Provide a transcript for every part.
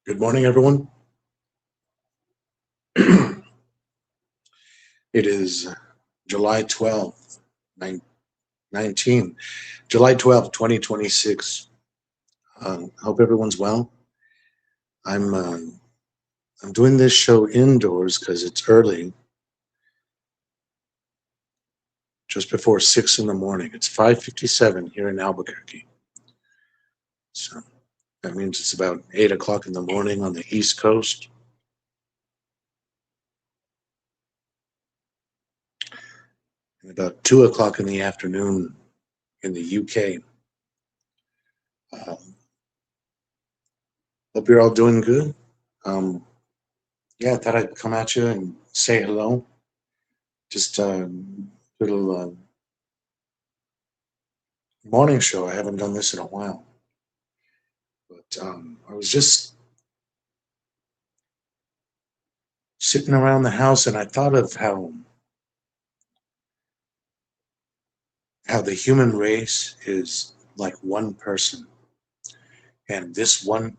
Good morning, everyone. It is July 12th, 19, July 12th, 2026. Hope everyone's well. I'm uh, I'm doing this show indoors because it's early, just before 6 in the morning. It's 5:57 here in Albuquerque. So that means it's about 8 o'clock in the morning on the East Coast and about 2 o'clock in the afternoon in the UK. Um, Hope you're all doing good. Um, yeah, I thought I'd come at you and say hello. Just little morning show. I haven't done this in a while, but I was just sitting around the house and I thought of how the human race is like one person, and this one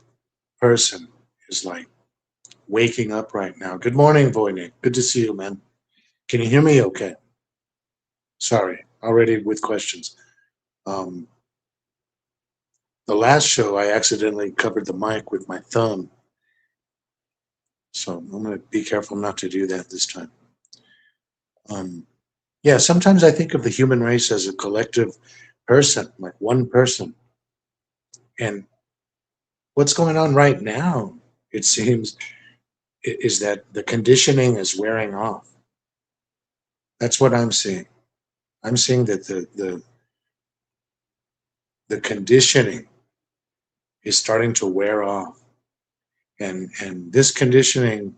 person is like waking up right now. Good morning, Voynich. Good to see you, man. Can you hear me? Okay. Sorry, already with questions. Um, the last show, I accidentally covered the mic with my thumb, so I'm going to be careful not to do that this time. Um, Yeah, sometimes I think of the human race as a collective person, like one person. And what's going on right now, it seems, is that the conditioning is wearing off. That's what I'm seeing. I'm seeing that the conditioning is starting to wear off. And this conditioning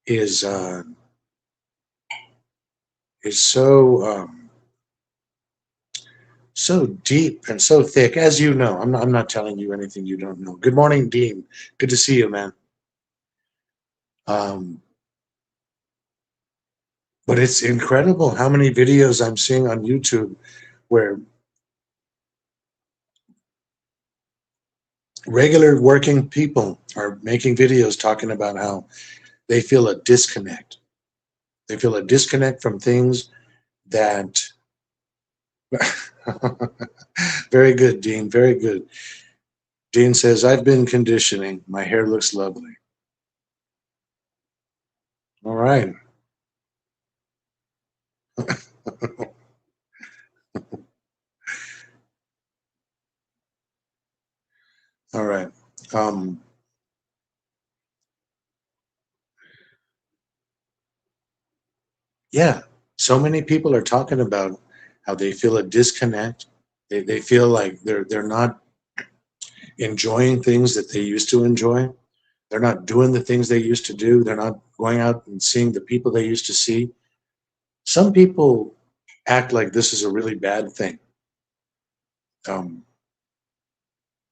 is is so deep and so thick, as you know. I'm not telling you anything you don't know. Good morning, Dean. Good to see you, man. Um, But it's incredible how many videos I'm seeing on YouTube where regular working people are making videos talking about how they feel a disconnect. They feel a disconnect from things that. Very good, Dean. Very good. Dean says, I've been conditioning. My hair looks lovely. All right. All right. Um, yeah. So many people are talking about how they feel a disconnect. They feel like they're not enjoying things that they used to enjoy. They're not doing the things they used to do. They're not going out and seeing the people they used to see. Some people act like this is a really bad thing. Um,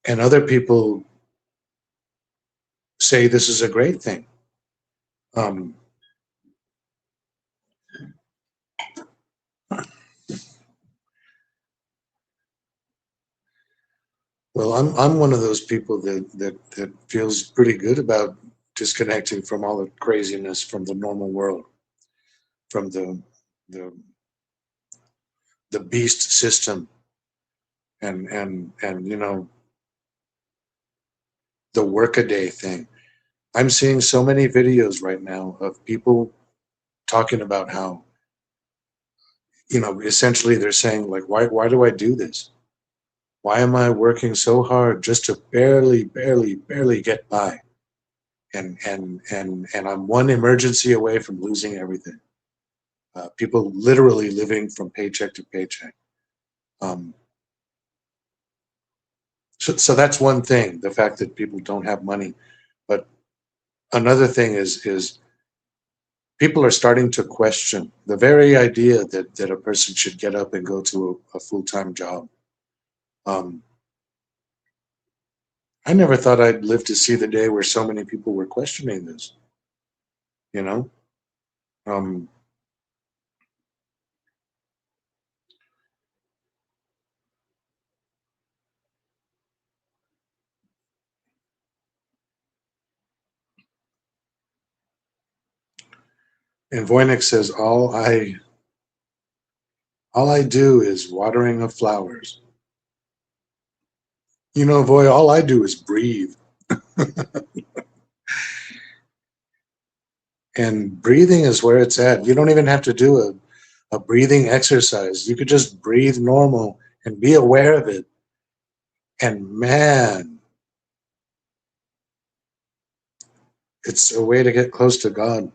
and other people say this is a great thing. Um, well, I'm one of those people that feels pretty good about disconnecting from all the craziness from the normal world, from the the beast system, and the workaday thing. I'm seeing so many videos right now of people talking about how, essentially they're saying like, why do I do this? Why am I working so hard just to barely get by? And I'm one emergency away from losing everything. People literally living from paycheck to paycheck. Um, so that's one thing, the fact that people don't have money. But another thing is people are starting to question the very idea that a person should get up and go to a full-time job. Um, I never thought I'd live to see the day where so many people were questioning this. You know, um, And Voynich says, all I do is watering of flowers. You know, Voy, all I do is breathe. And breathing is where it's at. You don't even have to do a breathing exercise. You could just breathe normal and be aware of it. And man, it's a way to get close to God.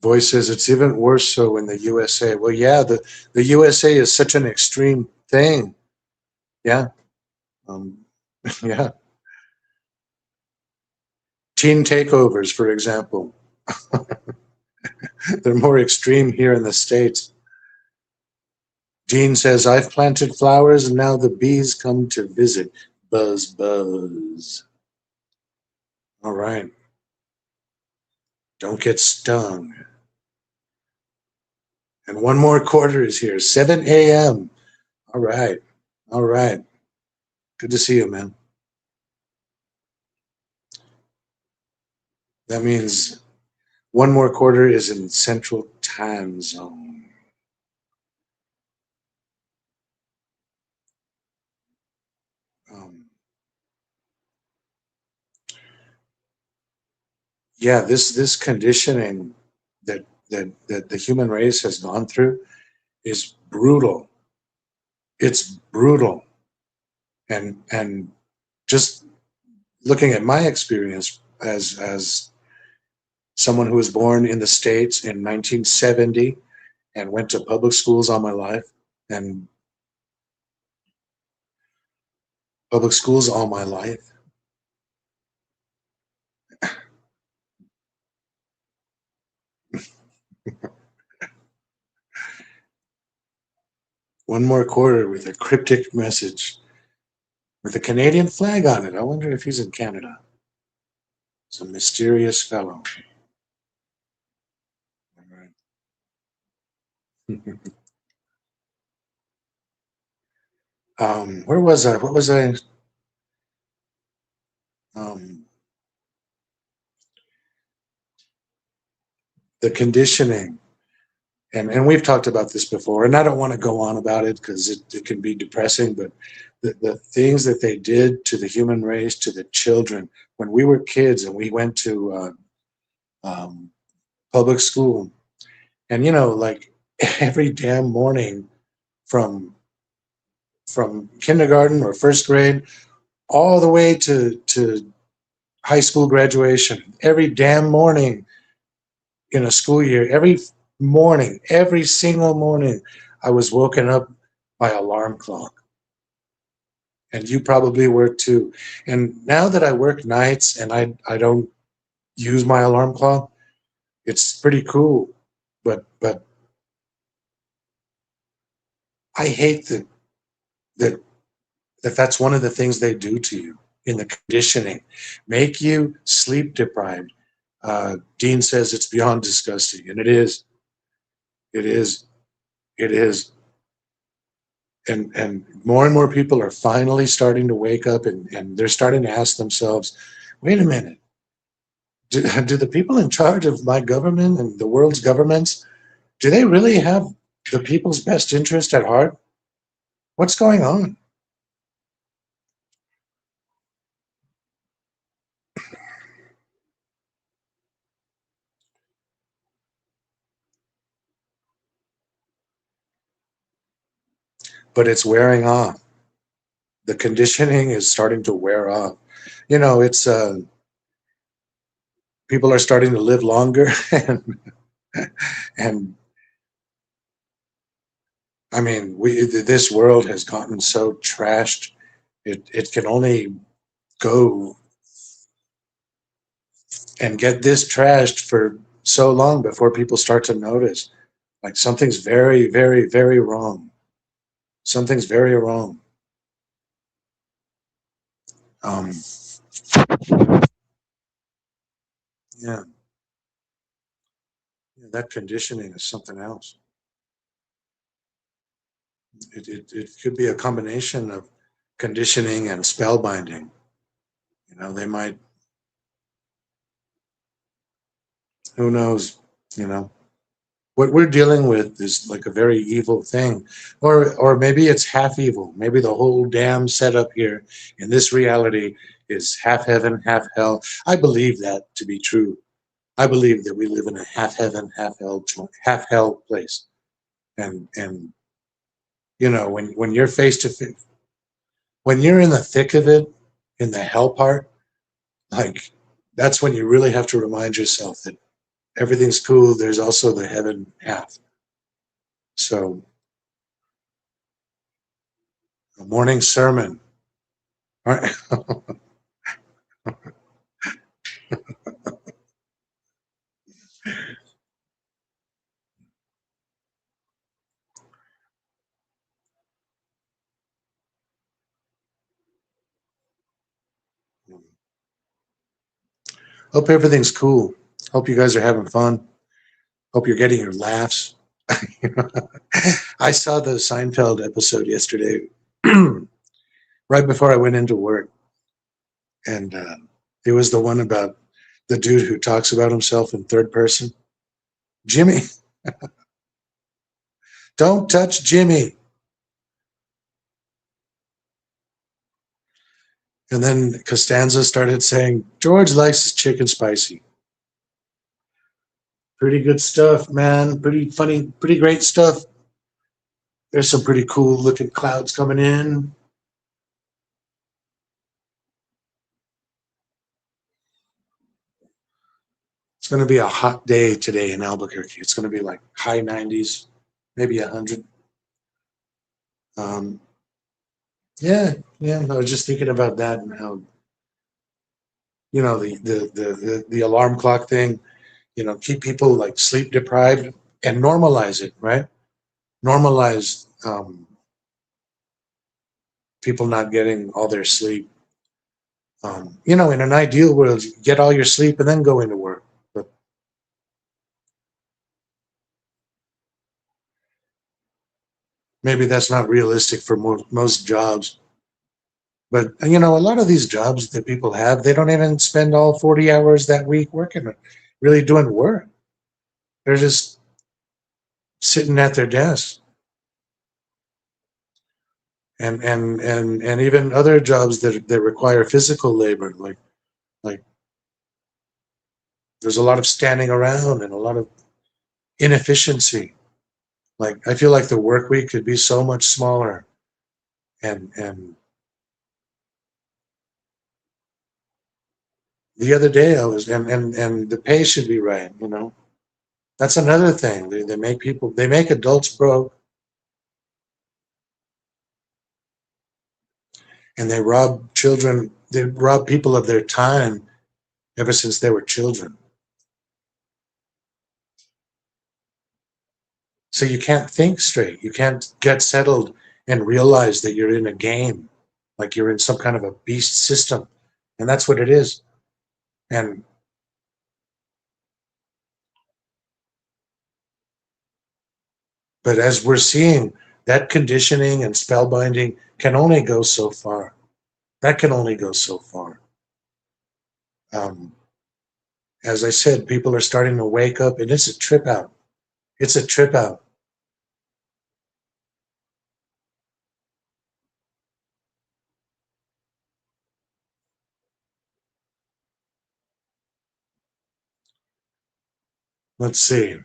Voice says it's even worse so in the USA. Well, yeah, the USA is such an extreme thing. Yeah. Um, yeah. Teen takeovers, for example, they're more extreme here in the States. Jean says, I've planted flowers and now the bees come to visit. Buzz, buzz. All right. Don't get stung. And one more quarter is here, 7 a.m. All right. All right. Good to see you, man. That means one more quarter is in Central Time Zone. Um, yeah, this conditioning that the human race has gone through is brutal. It's brutal. And just looking at my experience as someone who was born in the States in 1970 and went to public schools all my life and public schools all my life. One more quarter with a cryptic message with a Canadian flag on it. I wonder if he's in Canada. It's a mysterious fellow. All right. Where was I? What was I? Um, the conditioning. And we've talked about this before, and I don't want to go on about it because it can be depressing, but the things that they did to the human race, to the children, when we were kids and we went to public school, and like every damn morning from kindergarten or first grade all the way to high school graduation, every damn morning in a school year, every morning, every single morning, I was woken up by alarm clock. And you probably were too. And now that I work nights and I don't use my alarm clock, it's pretty cool. But I hate that that's one of the things they do to you in the conditioning, make you sleep deprived. Dean says it's beyond disgusting, and it is. It is. It is. And more people are finally starting to wake up and they're starting to ask themselves, wait a minute, do the people in charge of my government and the world's governments, do they really have the people's best interest at heart? What's going on? But it's wearing off. The conditioning is starting to wear off. It's people are starting to live longer and I mean, this world has gotten so trashed. It can only go and get this trashed for so long before people start to notice like something's very, very, very wrong. Something's very wrong. Um, yeah. That conditioning is something else. It could be a combination of conditioning and spellbinding. They might, who knows, you know. What we're dealing with is like a very evil thing, or maybe it's half evil. Maybe the whole damn setup here in this reality is half heaven, half hell. I believe that to be true. I believe that we live in a half heaven, half hell place. And when you're face to face, when you're in the thick of it, in the hell part, like that's when you really have to remind yourself that everything's cool. There's also the heaven half. So a morning sermon. All right. Hope everything's cool. Hope you guys are having fun. Hope you're getting your laughs. I saw the Seinfeld episode yesterday, right before I went into work, and it was the one about the dude who talks about himself in third person. Jimmy, don't touch Jimmy. And then Costanza started saying, George likes his chicken spicy. Pretty good stuff, man. Pretty funny, pretty great stuff. There's some pretty cool looking clouds coming in. It's going to be a hot day today in Albuquerque. It's going to be like high 90s, maybe 100. Um, yeah, yeah. I was just thinking about that and how the alarm clock thing. Keep people like sleep deprived and normalize it, right? Normalize people not getting all their sleep. In an ideal world, get all your sleep and then go into work. But maybe that's not realistic for most jobs. But a lot of these jobs that people have, they don't even spend all 40 hours that week working, really doing work. They're just sitting at their desk. And even other jobs that require physical labor, like there's a lot of standing around and a lot of inefficiency. Like I feel like the work week could be so much smaller, and the other day I was and the pay should be right. That's another thing. They make adults broke, and they rob people of their time ever since they were children. So you can't think straight. You can't get settled and realize that you're in a game, like you're in some kind of a beast system. And that's what it is. And but as we're seeing, that conditioning and spellbinding can only go so far. That can only go so far. Um, as I said, people are starting to wake up, and it's a trip out. It's a trip out. Let's see.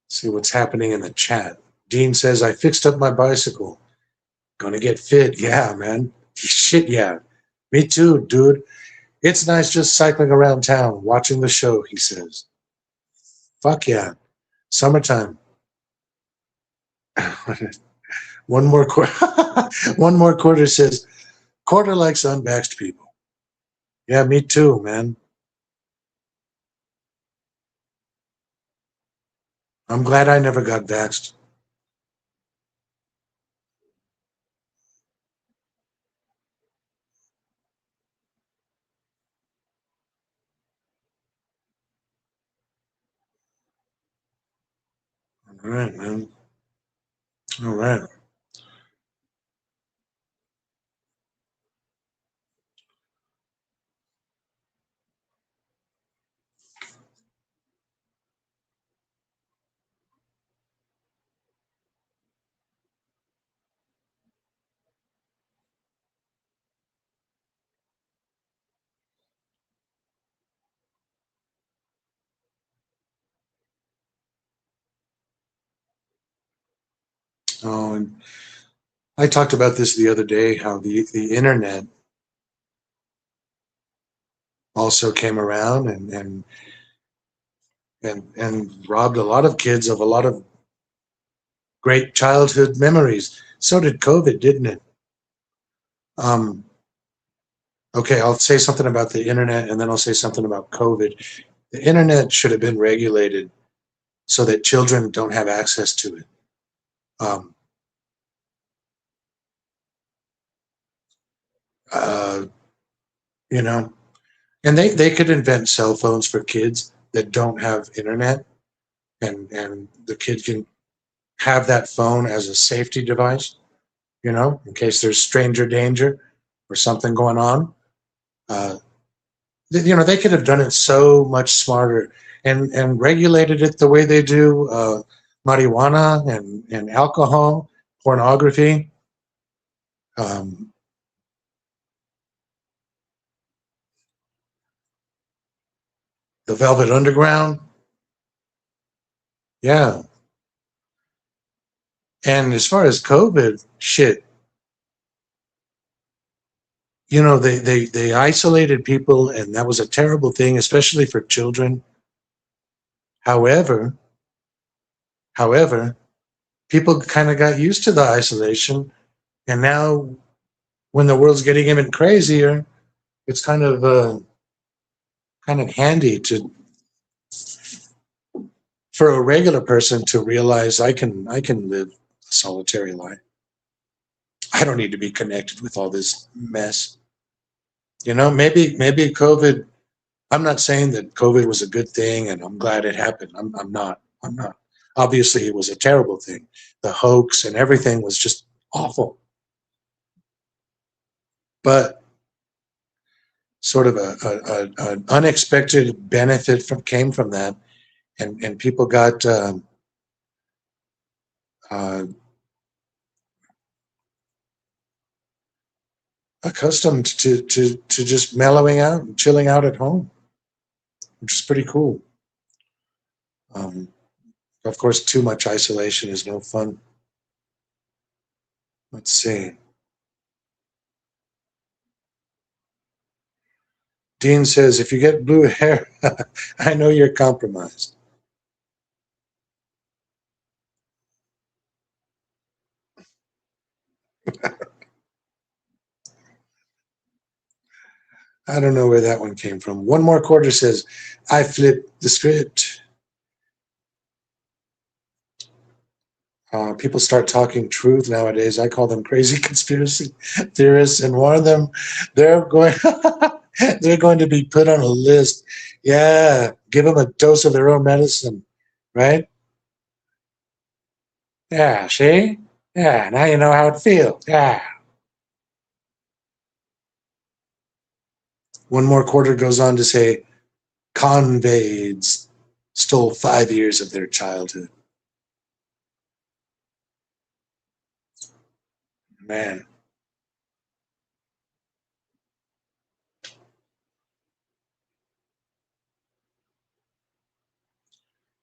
See what's happening in the chat. Dean says, I fixed up my bicycle. Gonna get fit. Yeah, man. Shit, yeah. Me too, dude. It's nice just cycling around town, watching the show, he says. Fuck yeah. Summertime. One more quarter. One more quarter says, quarter likes unvaxxed people. Yeah, me too, man. I'm glad I never got vaxxed. All right, man. All right. Oh, and I talked about this the other day, how the internet also came around and robbed a lot of kids of a lot of great childhood memories. So did COVID, didn't it? Um, okay, I'll say something about the internet and then I'll say something about COVID. The internet should have been regulated so that children don't have access to it. Um, uh, you know, and they could invent cell phones for kids that don't have internet, and the kid can have that phone as a safety device, in case there's stranger danger or something going on. Uh, they could have done it so much smarter and regulated it the way they do marijuana and alcohol, pornography. Um, the Velvet Underground, yeah. And as far as COVID, shit, they isolated people, and that was a terrible thing, especially for children. However, however, people kind of got used to the isolation, and now when the world's getting even crazier, it's kind of handy to for a regular person to realize I can live a solitary life. I don't need to be connected with all this mess. Maybe COVID. I'm not saying that COVID was a good thing, and I'm glad it happened. I'm not. I'm not. Obviously, it was a terrible thing. The hoax and everything was just awful. But sort of an unexpected benefit came from that, and people got uh, accustomed to just mellowing out and chilling out at home, which is pretty cool. Um, of course, too much isolation is no fun. Let's see. Dean says, if you get blue hair, I know you're compromised. I don't know where that one came from. One more quarter says, I flipped the script. People start talking truth nowadays. I call them crazy conspiracy theorists, and one of them, they're going, they're going to be put on a list. Yeah, give them a dose of their own medicine, right? Yeah, see? Yeah, now you know how it feels. Yeah. One more quarter goes on to say, convades stole 5 years of their childhood. Man,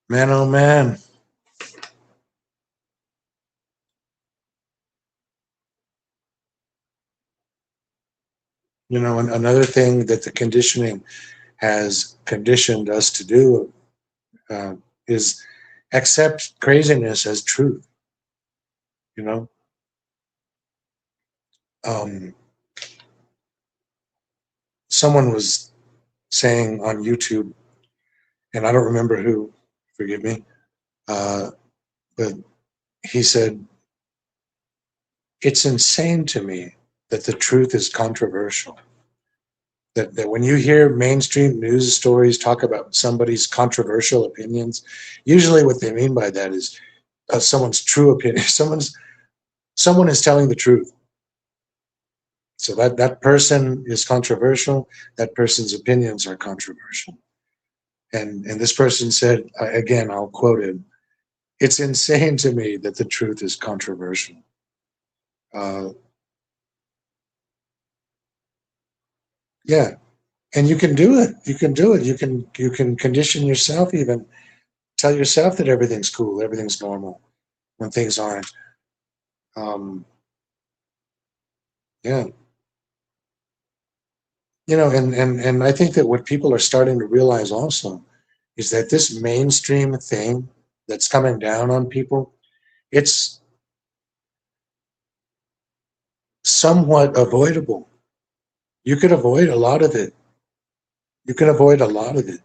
man, oh man. Another thing that the conditioning has conditioned us to do uh, is accept craziness as truth. You know, um, someone was saying on YouTube, and I don't remember who, forgive me, uh, but he said, it's insane to me that the truth is controversial. That when you hear mainstream news stories talk about somebody's controversial opinions, usually what they mean by that is someone's true opinion. Someone is telling the truth. So that person is controversial. That person's opinions are controversial. And this person said, again, I'll quote him, it's insane to me that the truth is controversial. Uh, yeah, and you can do it. You can do it. You can condition yourself, even tell yourself that everything's cool, everything's normal when things aren't. Um, yeah, and I think that what people are starting to realize also is that this mainstream thing that's coming down on people, it's somewhat avoidable. You could avoid a lot of it. You can avoid a lot of it.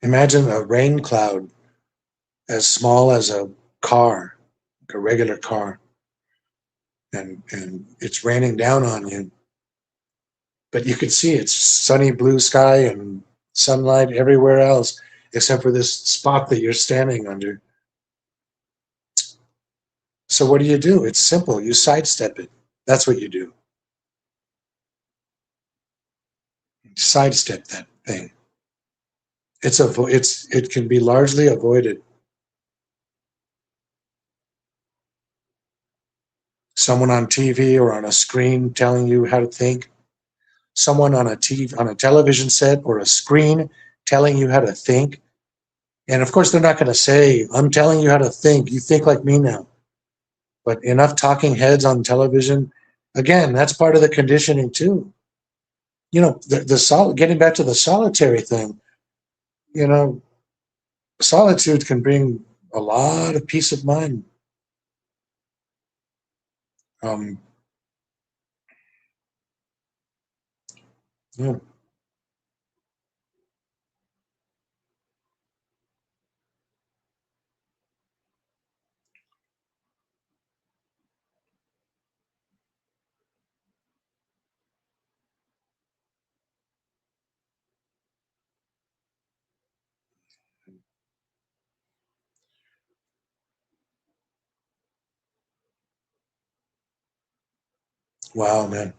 Imagine a rain cloud as small as a car, like a regular car, and it's raining down on you. But you can see it's sunny blue sky and sunlight everywhere else except for this spot that you're standing under. So what do? It's simple. You sidestep it. That's what you do. Sidestep that thing. It can be largely avoided. Someone on TV or on a screen telling you how to think, someone on a TV, on a television set or a screen telling you how to think. And of course, they're not going to say, I'm telling you how to think. You think like me now. But enough talking heads on television, again, that's part of the conditioning too. Getting back to the solitary thing, you know, solitude can bring a lot of peace of mind. Um, yeah. Wow, man.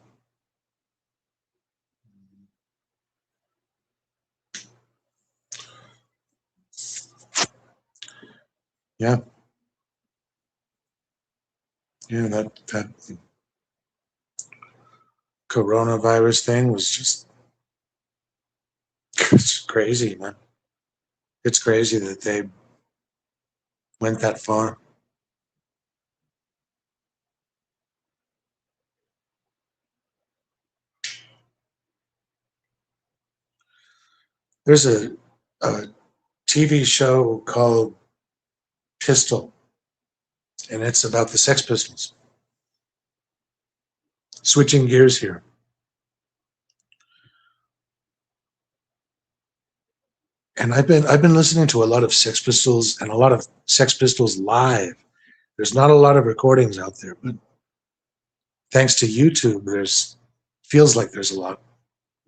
Yeah. Yeah. That coronavirus thing was just it's crazy, man. It's crazy that they went that far. There's a TV show called Pistol, and it's about the Sex Pistols. Switching gears here, and I've been listening to a lot of Sex Pistols and a lot of Sex Pistols live. There's not a lot of recordings out there, but thanks to YouTube, there's feels like there's a lot.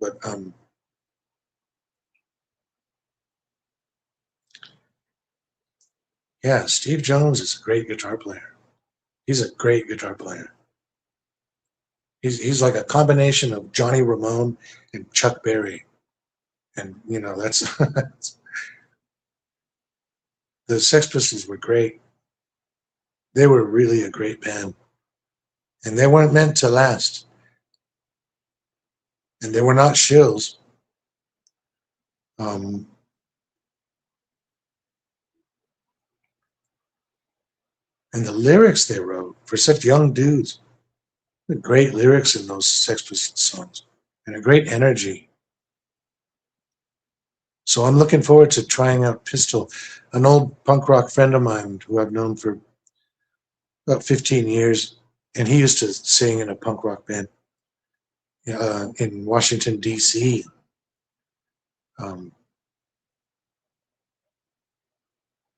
But yeah, Steve Jones is a great guitar player. He's a great guitar player. He's like a combination of Johnny Ramone and Chuck Berry, and that's the Sex Pistols were great. They were really a great band, and they weren't meant to last, and they were not shills. Um, and the lyrics they wrote for such young dudes, great lyrics in those Sex Pistols songs, and a great energy. So I'm looking forward to trying out Pistol, an old punk rock friend of mine who I've known for about 15 years, and he used to sing in a punk rock band in Washington D.C. Um,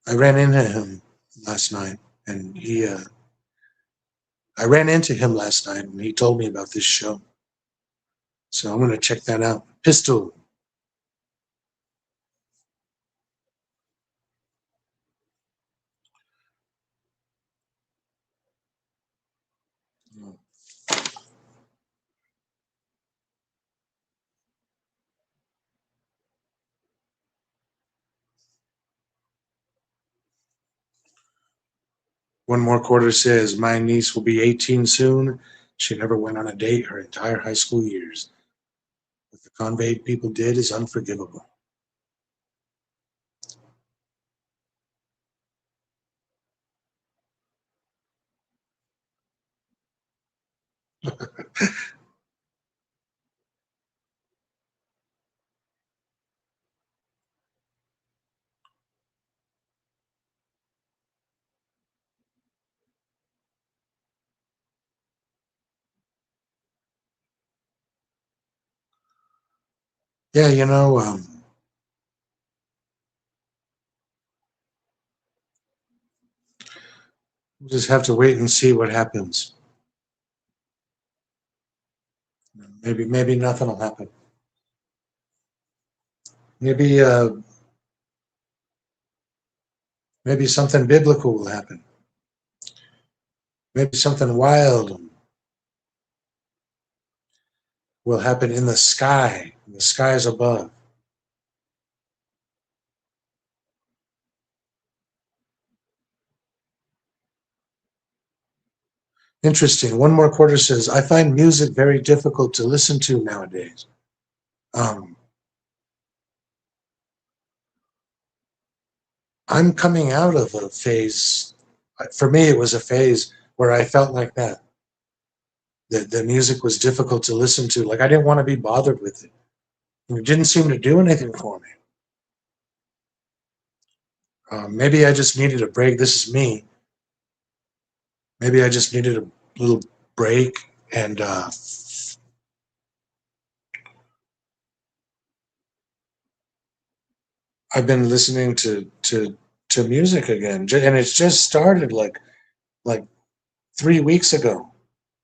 I ran into him last night, and I ran into him last night and he told me about this show. So I'm going to check that out. Pistol. One more quarter says, my niece will be 18 soon. She never went on a date her entire high school years. What the Convey people did is unforgivable. Yeah, we'll just have to wait and see what happens. Maybe nothing will happen. Maybe maybe something biblical will happen. Maybe something wild will happen in the skies above. Interesting. One more quarter says, I find music very difficult to listen to nowadays. Um, I'm coming out of a phase. For me, it was a phase where I felt like that. The music was difficult to listen to. Like I didn't want to be bothered with it. And it didn't seem to do anything for me. Maybe I just needed a break. This is me. Maybe I just needed a little break, and I've been listening to music again, and it's just started like 3 weeks ago,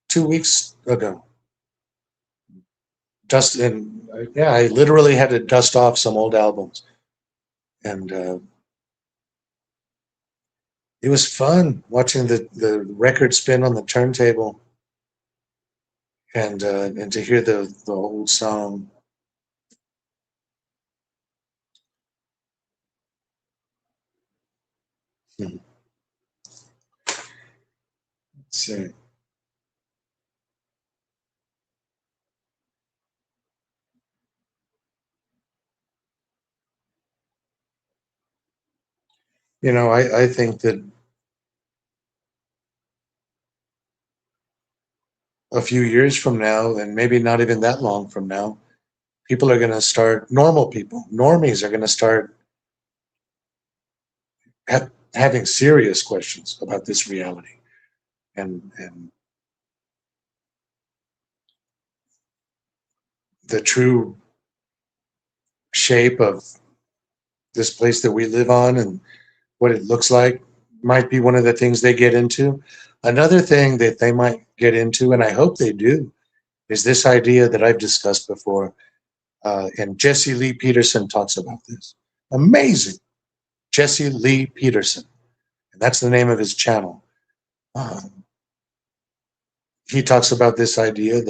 2 weeks ago. Dust and yeah, I literally had to dust off some old albums, and it was fun watching the record spin on the turntable, and to hear the old song. Hmm. So, I think that a few years from now, and maybe not even that long from now, people are going to start, normal people, normies are going to start having serious questions about this reality and the true shape of this place that we live on and what it looks like might be one of the things they get into. Another thing that they might get into, and I hope they do, is this idea that I've discussed before. And Jesse Lee Peterson talks about this. Amazing. Jesse Lee Peterson. And that's the name of his channel. Um, he talks about this idea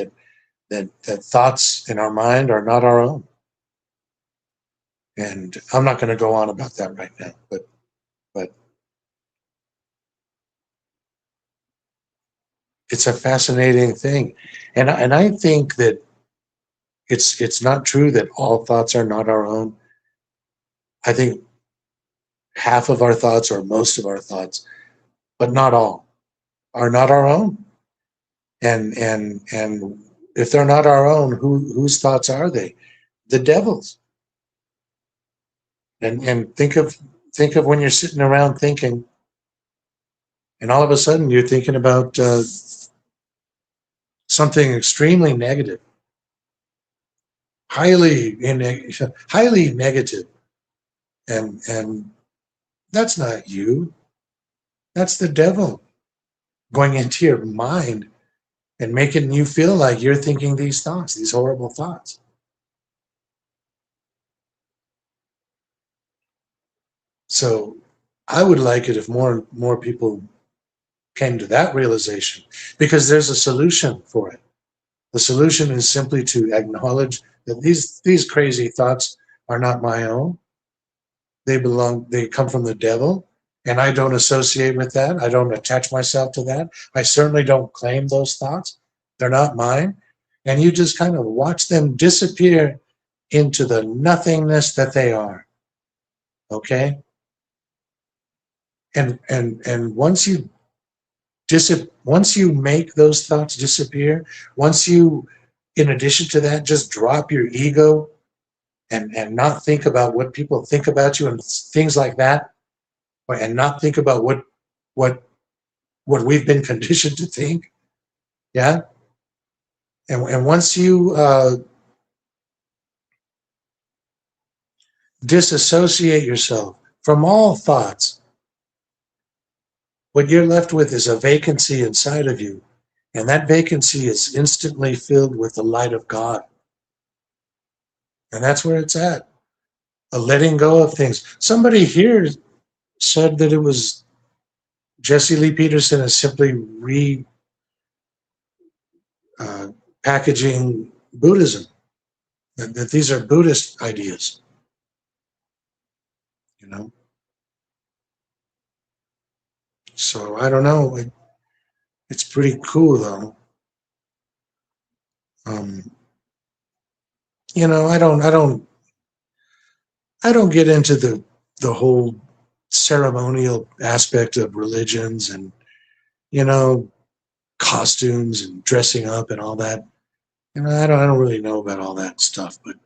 that thoughts in our mind are not our own. And I'm not going to go on about that right now, but it's a fascinating thing, and I think that it's not true that all thoughts are not our own. I think half of our thoughts or most of our thoughts, but not all, are not our own. And if they're not our own, whose thoughts are they? The devil's. And think of when you're sitting around thinking, and all of a sudden you're thinking about something extremely negative, highly negative, and that's not you. That's the devil. going into your mind and making you feel like you're thinking these thoughts, these horrible thoughts. So I would like it if more people came to that realization, because there's a solution for it. The solution is simply to acknowledge that these crazy thoughts are not my own. They come from the devil, and I don't associate with that. I don't attach myself to that. I certainly don't claim those thoughts. They're not mine. And you just kind of watch them disappear into the nothingness that they are. Okay? And once you make those thoughts disappear, once you, in addition to that, just drop your ego and not think about what people think about you and things like that, and not think about what we've been conditioned to think. Yeah. And once you disassociate yourself from all thoughts, what you're left with is a vacancy inside of you. And that vacancy is instantly filled with the light of God. And that's where it's at. A letting go of things. Somebody here said that it was Jesse Lee Peterson is simply packaging Buddhism. That these are Buddhist ideas. You know? So I don't know. It's pretty cool though. You know, I don't get into the whole ceremonial aspect of religions and, you know, costumes and dressing up and all that. You know, I don't really know about all that stuff, but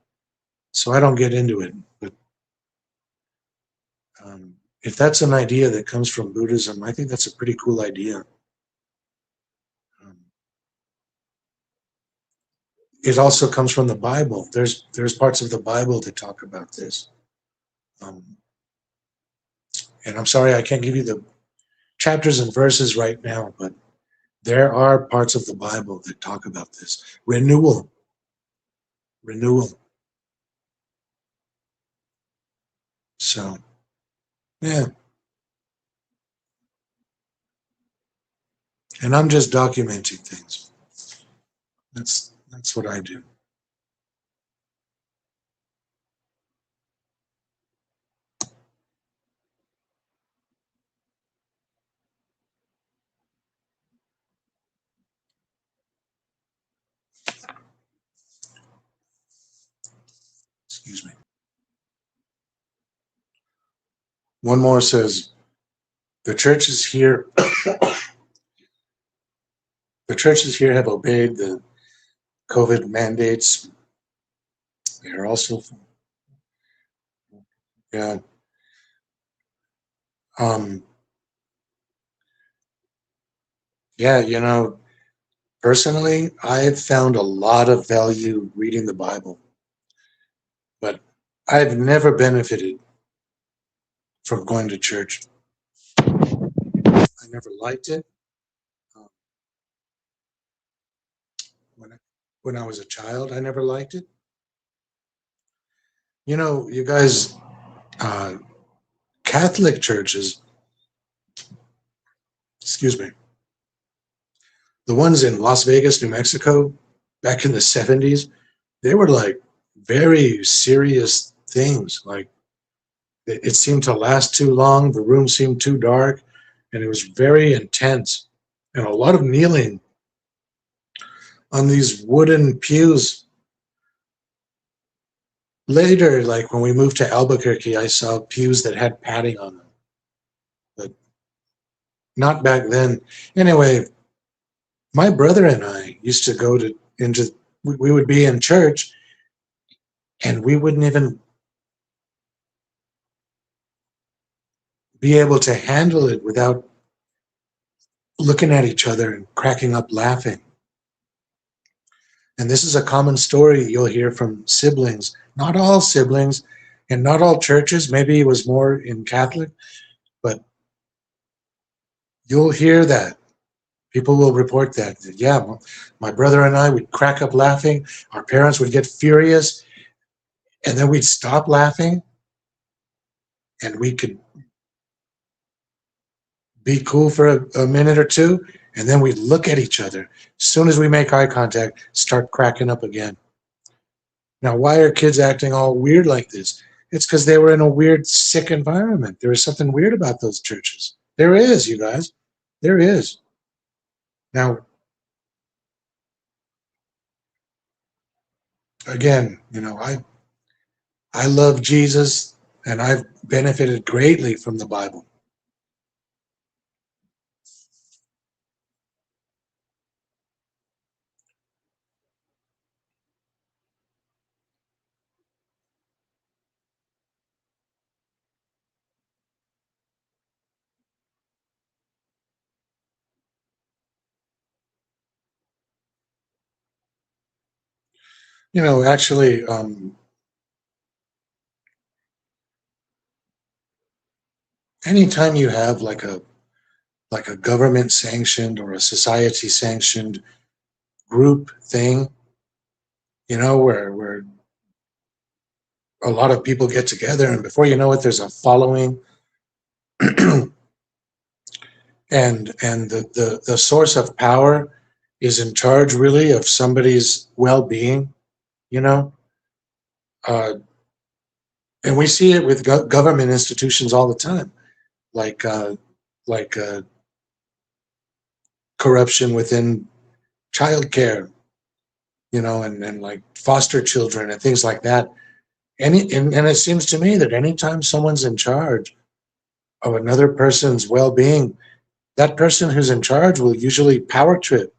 so I don't get into it. But if that's an idea that comes from Buddhism, I think that's a pretty cool idea. It also comes from the Bible. There's parts of the Bible that talk about this. And I'm sorry I can't give you the chapters and verses right now, but there are parts of the Bible that talk about this. Renewal. So, yeah. And I'm just documenting things. That's what I do. Excuse me. One more says, the churches here have obeyed the COVID mandates. They are also, yeah. Yeah, you know, personally, I've found a lot of value reading the Bible, but I've never benefited from going to church. I never liked it. Um, when I was a child, I never liked it. You know, you guys, uh, Catholic churches, excuse me, the ones in Las Vegas, New Mexico, back in the 70s, they were like very serious things. Like it seemed to last too long, the room seemed too dark, and it was very intense. And a lot of kneeling on these wooden pews. Later, like when we moved to Albuquerque, I saw pews that had padding on them, but not back then. Anyway, my brother and I used to go to into we would be in church, and we wouldn't even be able to handle it without looking at each other and cracking up laughing. And this is a common story you'll hear from siblings, not all siblings, and not all churches. Maybe it was more in Catholic, but you'll hear that. People will report that, yeah, my brother and I would crack up laughing. Our parents would get furious, and then we'd stop laughing, and we could be cool for a minute or two, and then we'd look at each other. As soon as we make eye contact, start cracking up again. Now, why are kids acting all weird like this? It's because they were in a weird, sick environment. There is something weird about those churches. There is, you guys. There is. Now, again, I love Jesus, and I've benefited greatly from the Bible. Actually, anytime you have like a government sanctioned or a society sanctioned group thing, where a lot of people get together, and before you know it, there's a following, and the source of power is in charge really of somebody's well-being, you know. Uh, and we see it with government institutions all the time, like corruption within childcare, and like foster children and things like that. And it seems to me that anytime someone's in charge of another person's well-being, that person who's in charge will usually power trip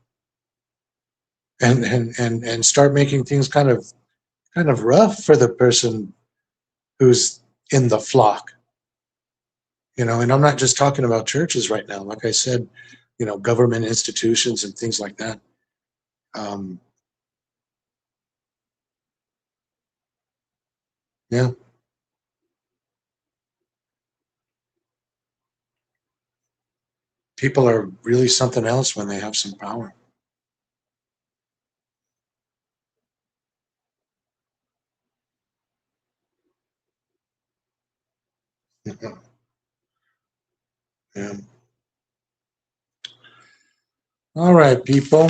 and start making things kind of rough for the person who's in the flock. And I'm not just talking about churches right now. Like I said, government institutions and things like that. Um, yeah, people are really something else when they have some power. Yeah. All right, people.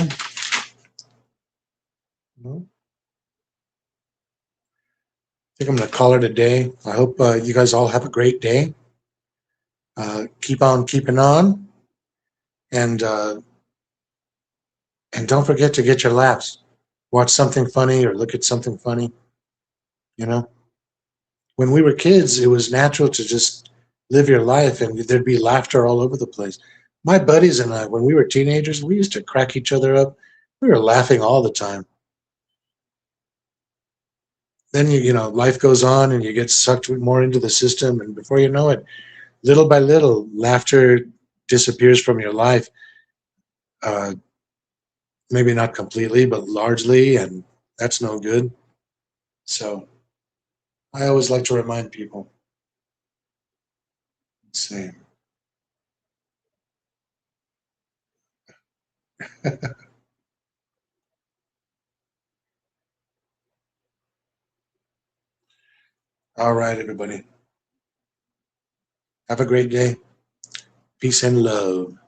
Well, I think I'm going to call it a day. I hope you guys all have a great day. Keep on keeping on, and uh, and don't forget to get your laughs. Watch something funny or look at something funny. You know, when we were kids, it was natural to just live your life, and there'd be laughter all over the place. My buddies and I, when we were teenagers, we used to crack each other up. We were laughing all the time. Then life goes on, and you get sucked more into the system, and before you know it, little by little, laughter disappears from your life. Uh, Maybe not completely, but largely, and that's no good. So I always like to remind people. Let's see. All right, everybody. Have a great day. Peace and love.